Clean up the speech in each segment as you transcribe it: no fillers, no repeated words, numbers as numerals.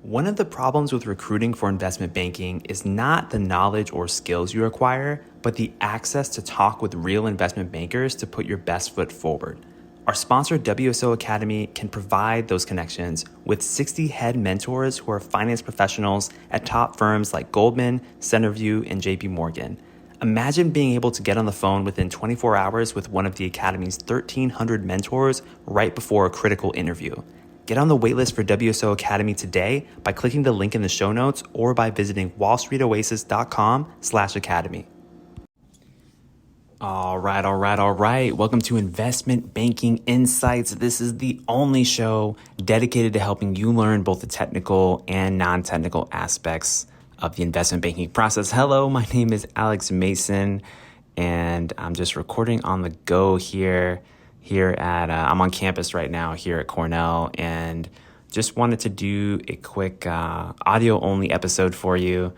One of the problems with recruiting for investment banking is not the knowledge or skills you acquire, but the access to talk with real investment bankers to put your best foot forward. Our sponsor, WSO Academy, can provide those connections with 60 head mentors who are finance professionals at top firms like Goldman, Centerview, and JP Morgan. Imagine being able to get on the phone within 24 hours with one of the Academy's 1,300 mentors right before a critical interview. Get on the waitlist for WSO Academy today by clicking the link in the show notes or by visiting wallstreetoasis.com/academy. All right. Welcome to Investment Banking Insights. This is the only show dedicated to helping you learn both the technical and non-technical aspects of the investment banking process. Hello, my name is Alex Mason, and I'm just recording on the go here at, I'm on campus right now here at Cornell, and just wanted to do a quick audio only episode for you.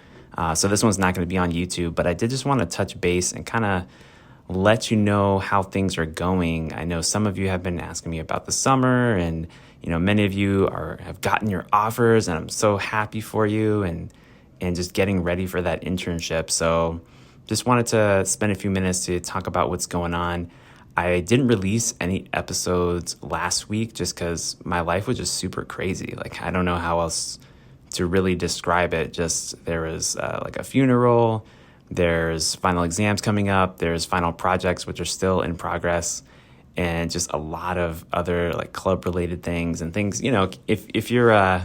So this one's not going to be on YouTube, but I did just want to touch base and kind of let you know how things are going. I know some of you have been asking me about the summer, and many of you have gotten your offers, and I'm so happy for you and just getting ready for that internship. So just wanted to spend a few minutes to talk about what's going on. I didn't release any episodes last week just because my life was just super crazy. Like, I don't know how else to really describe it. Just there was like a funeral, there's final exams coming up, there's final projects which are still in progress, and just a lot of other like club related things and things. If you're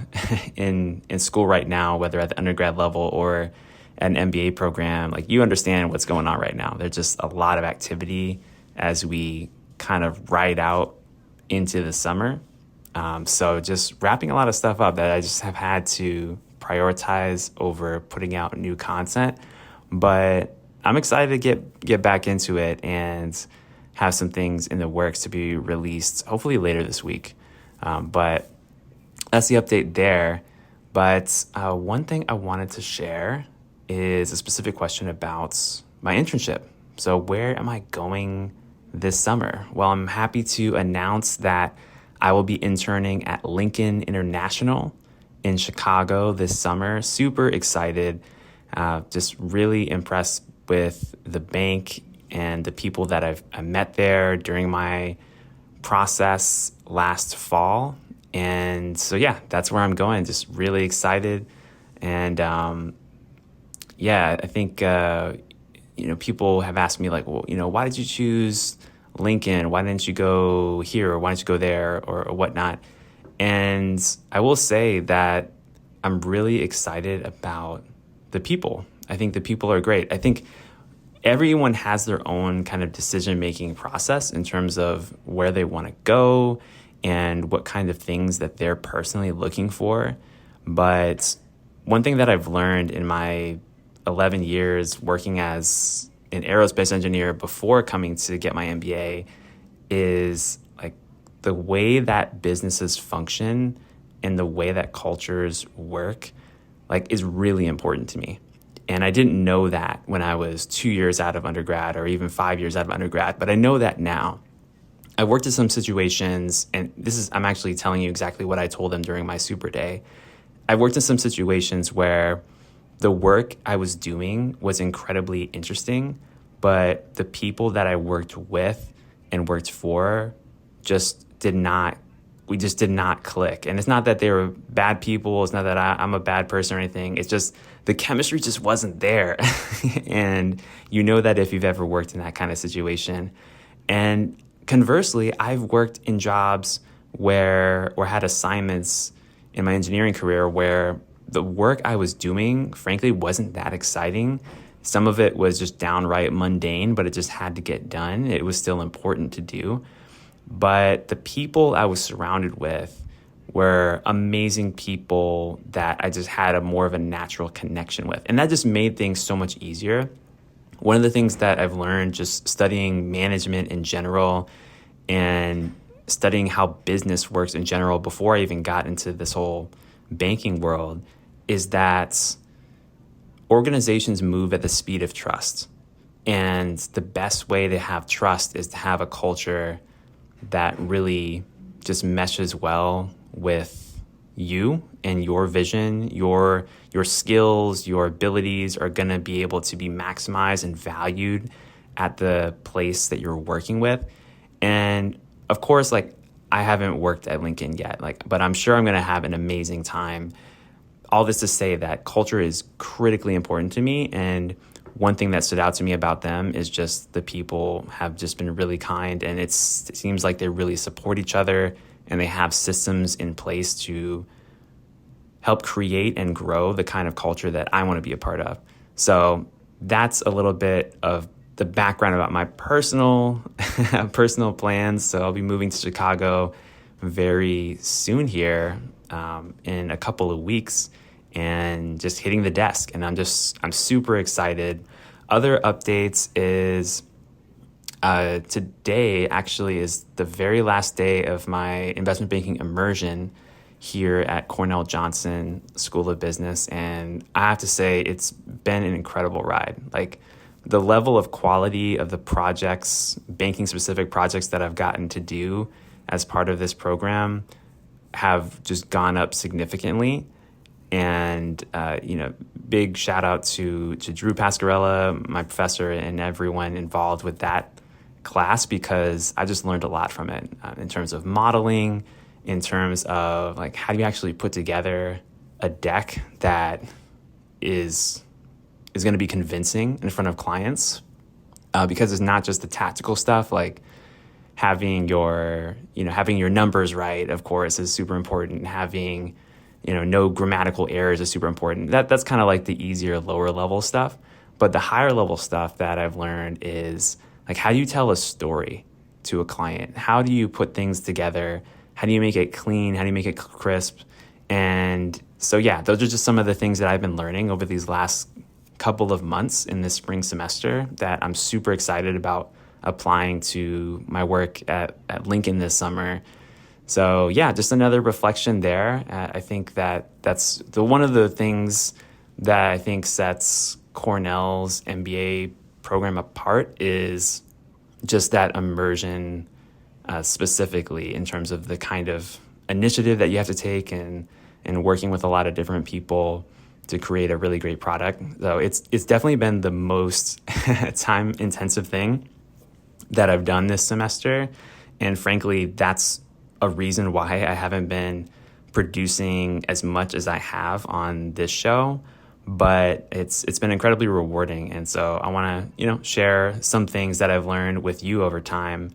in school right now, whether at the undergrad level or at an MBA program, like, you understand what's going on right now. There's just a lot of activity as we kind of ride out into the summer. So just wrapping a lot of stuff up that I just have had to prioritize over putting out new content. But I'm excited to get back into it and have some things in the works to be released, hopefully later this week. But that's the update there. But one thing I wanted to share is a specific question about my internship. So where am I going this summer? Well, I'm happy to announce that I will be interning at Lincoln International in Chicago this summer. Super excited. Just really impressed with the bank and the people that I met there during my process last fall. And so, yeah, that's where I'm going. Just really excited. And I think, people have asked me like, well, why did you choose Lincoln? Why didn't you go here? Or why didn't you go there or whatnot? And I will say that I'm really excited about the people. I think the people are great. I think everyone has their own kind of decision-making process in terms of where they want to go and what kind of things that they're personally looking for. But one thing that I've learned in my 11 years working as an aerospace engineer before coming to get my MBA is like the way that businesses function and the way that cultures work like is really important to me. And I didn't know that when I was 2 years out of undergrad or even 5 years out of undergrad, but I know that now. I worked in some situations, and I'm actually telling you exactly what I told them during my super day. I worked in some situations where the work I was doing was incredibly interesting, but the people that I worked with and worked for we just did not click. And it's not that they were bad people. It's not that I'm a bad person or anything. It's just the chemistry just wasn't there. And you know that if you've ever worked in that kind of situation. And conversely, I've worked in jobs or had assignments in my engineering career where the work I was doing, frankly, wasn't that exciting. Some of it was just downright mundane, but it just had to get done. It was still important to do. But the people I was surrounded with were amazing people that I just had more of a natural connection with. And that just made things so much easier. One of the things that I've learned just studying management in general and studying how business works in general before I even got into this whole banking world is that organizations move at the speed of trust. And the best way to have trust is to have a culture that really just meshes well with you and your vision, your skills, your abilities are going to be able to be maximized and valued at the place that you're working with. And of course, like, I haven't worked at LinkedIn yet, but I'm sure I'm going to have an amazing time. All this to say that culture is critically important to me. And one thing that stood out to me about them is just the people have just been really kind, and it seems like they really support each other, and they have systems in place to help create and grow the kind of culture that I want to be a part of. So that's a little bit of the background about my personal plans. So I'll be moving to Chicago very soon here, in a couple of weeks, and just hitting the desk. And I'm super excited. Other updates is today actually is the very last day of my investment banking immersion here at Cornell Johnson School of Business. And I have to say, it's been an incredible ride. Like, the level of quality of the projects, banking specific projects that I've gotten to do as part of this program have just gone up significantly. And, big shout out to Drew Pascarella, my professor, and everyone involved with that class, because I just learned a lot from it, in terms of modeling, in terms of like, how do you actually put together a deck that is going to be convincing in front of clients, because it's not just the tactical stuff, like having your numbers right, of course, is super important. Having, no grammatical errors is super important. That's kind of like the easier, lower level stuff. But the higher level stuff that I've learned is like, how do you tell a story to a client? How do you put things together? How do you make it clean? How do you make it crisp? And so, yeah, those are just some of the things that I've been learning over these last couple of months in this spring semester that I'm super excited about applying to my work at Lincoln this summer. So yeah, just another reflection there. I think that's one of the things that I think sets Cornell's MBA program apart, is just that immersion, specifically in terms of the kind of initiative that you have to take, and working with a lot of different people to create a really great product. So it's definitely been the most time intensive thing that I've done this semester. And frankly, that's a reason why I haven't been producing as much as I have on this show, but it's been incredibly rewarding. And so I want to, share some things that I've learned with you over time.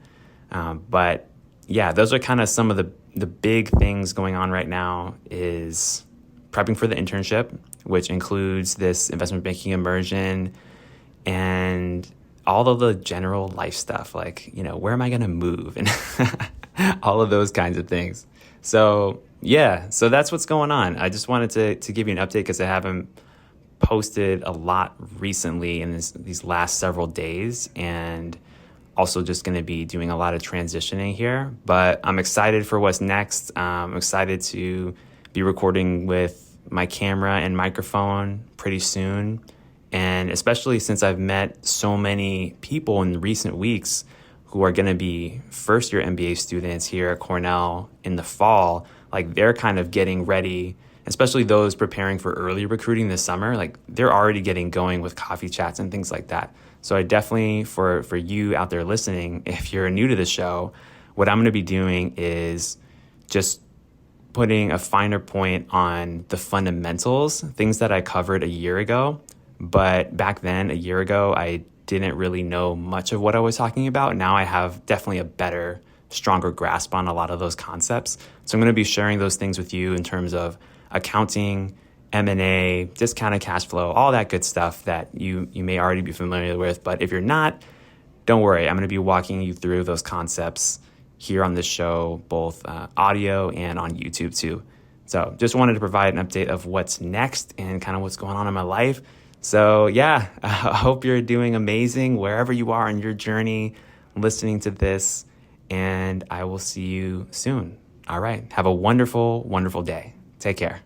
But yeah, those are kind of some of the big things going on right now, is prepping for the internship, which includes this investment banking immersion and all of the general life stuff, like, where am I going to move, and all of those kinds of things. So yeah, so that's what's going on. I just wanted to give you an update, because I haven't posted a lot recently in these last several days, and also just going to be doing a lot of transitioning here. But I'm excited for what's next. I'm excited to be recording with my camera and microphone pretty soon. And especially since I've met so many people in recent weeks who are going to be first-year MBA students here at Cornell in the fall, like, they're kind of getting ready, especially those preparing for early recruiting this summer. Like, they're already getting going with coffee chats and things like that. So I definitely, for you out there listening, if you're new to the show, what I'm going to be doing is just putting a finer point on the fundamentals, things that I covered a year ago. But back then, a year ago, I didn't really know much of what I was talking about. Now I have definitely a better, stronger grasp on a lot of those concepts. So I'm going to be sharing those things with you in terms of accounting, M&A, discounted cash flow, all that good stuff that you may already be familiar with. But if you're not, don't worry. I'm going to be walking you through those concepts here on this show, both audio and on YouTube too. So just wanted to provide an update of what's next and kind of what's going on in my life. So yeah, I hope you're doing amazing wherever you are in your journey listening to this, and I will see you soon. All right. Have a wonderful, wonderful day. Take care.